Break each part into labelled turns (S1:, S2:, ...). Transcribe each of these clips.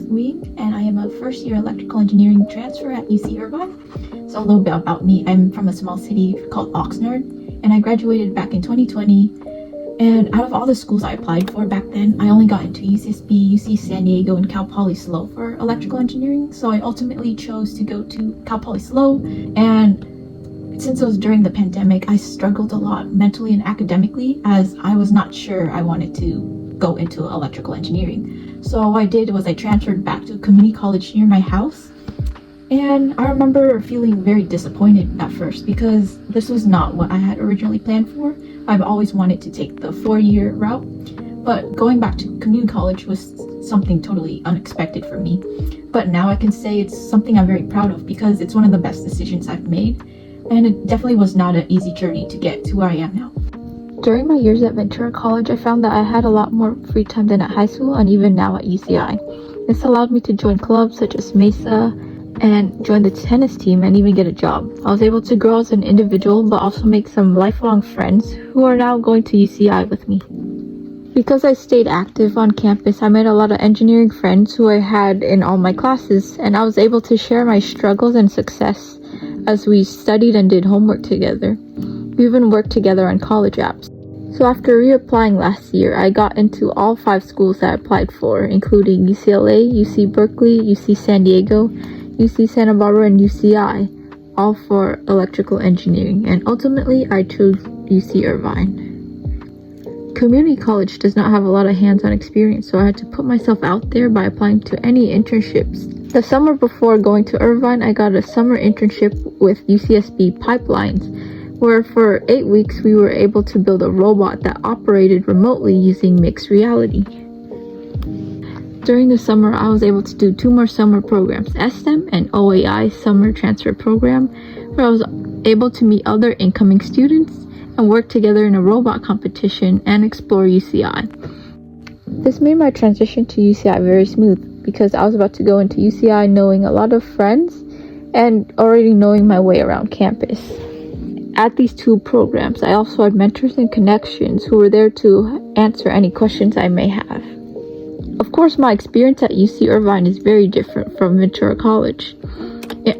S1: Wing, and I am a first-year electrical engineering transfer at UC Irvine. So a little bit about me. I'm from a small city called Oxnard, and I graduated back in 2020. And out of all the schools I applied for back then, I only got into UCSB, UC San Diego, and Cal Poly SLO for electrical engineering. So I ultimately chose to go to Cal Poly SLO, and since it was during the pandemic, I struggled a lot mentally and academically as I was not sure I wanted to go into electrical engineering. So what I did was I transferred back to a community college near my house. And I remember feeling very disappointed at first because this was not what I had originally planned for. I've always wanted to take the 4-year route, but going back to community college was something totally unexpected for me. But now I can say it's something I'm very proud of because it's one of the best decisions I've made. And it definitely was not an easy journey to get to where I am now.
S2: During my years at Ventura College, I found that I had a lot more free time than at high school and even now at UCI. This allowed me to join clubs such as Mesa and join the tennis team and even get a job. I was able to grow as an individual but also make some lifelong friends who are now going to UCI with me. Because I stayed active on campus, I made a lot of engineering friends who I had in all my classes, and I was able to share my struggles and success as we studied and did homework together. We even worked together on college apps. So after reapplying last year, I got into all 5 schools that I applied for, including UCLA, UC Berkeley, UC San Diego, UC Santa Barbara, and UCI, all for electrical engineering, and ultimately I chose UC Irvine. Community college does not have a lot of hands-on experience, so I had to put myself out there by applying to any internships. The summer before going to Irvine, I got a summer internship with UCSB Pipelines, where for 8 weeks we were able to build a robot that operated remotely using mixed reality. During the summer, I was able to do 2 more summer programs, STEM and OAI Summer Transfer Program, where I was able to meet other incoming students and work together in a robot competition and explore UCI. This made my transition to UCI very smooth because I was about to go into UCI knowing a lot of friends and already knowing my way around campus. At these 2 programs, I also had mentors and connections who were there to answer any questions I may have. Of course, my experience at UC Irvine is very different from Ventura College.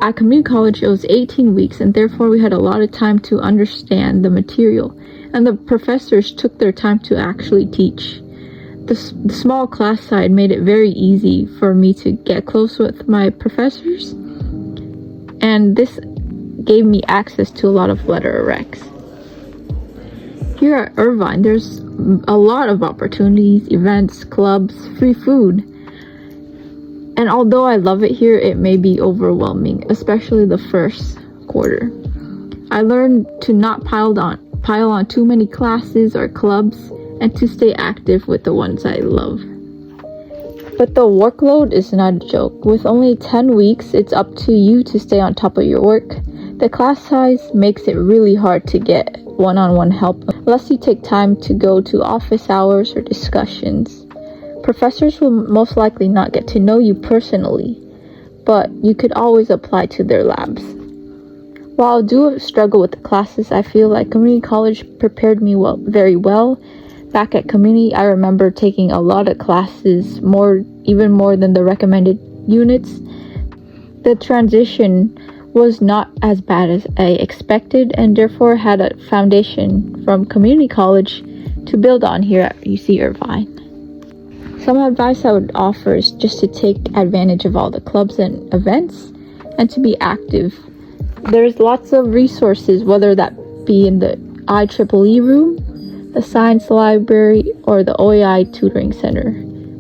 S2: At community college, it was 18 weeks, and therefore we had a lot of time to understand the material, and the professors took their time to actually teach. The small class side made it very easy for me to get close with my professors, and this gave me access to a lot of letter recs. Here at Irvine, there's a lot of opportunities, events, clubs, free food. And although I love it here, it may be overwhelming, especially the first quarter. I learned to not pile on too many classes or clubs and to stay active with the ones I love. But the workload is not a joke. With only 10 weeks, it's up to you to stay on top of your work. The class size makes it really hard to get one-on-one help unless you take time to go to office hours or discussions. Professors will most likely not get to know you personally, but you could always apply to their labs. While I do struggle with the classes, I feel like community college prepared me very well. Back at community, I remember taking a lot of classes, even more than the recommended units. The transition was not as bad as I expected, and therefore had a foundation from community college to build on here at UC Irvine. Some advice I would offer is just to take advantage of all the clubs and events and to be active. There's lots of resources, whether that be in the IEEE room, the science library, or the OAI tutoring center,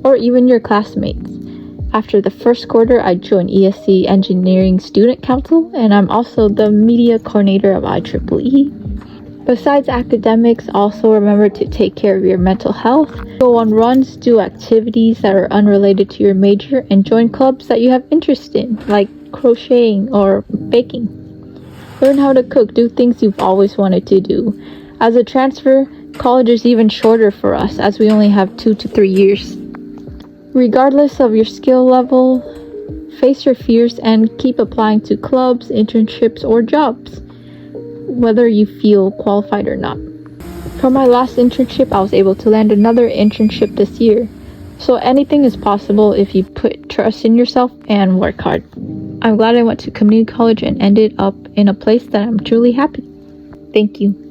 S2: or even your classmates. After the first quarter, I joined ESC Engineering Student Council, and I'm also the media coordinator of IEEE. Besides academics, also remember to take care of your mental health. Go on runs, do activities that are unrelated to your major, and join clubs that you have interest in, like crocheting or baking. Learn how to cook, do things you've always wanted to do. As a transfer, college is even shorter for us as we only have 2 to 3 years. Regardless of your skill level, face your fears and keep applying to clubs, internships, or jobs, whether you feel qualified or not. For my last internship, I was able to land another internship this year. So anything is possible if you put trust in yourself and work hard. I'm glad I went to community college and ended up in a place that I'm truly happy. Thank you.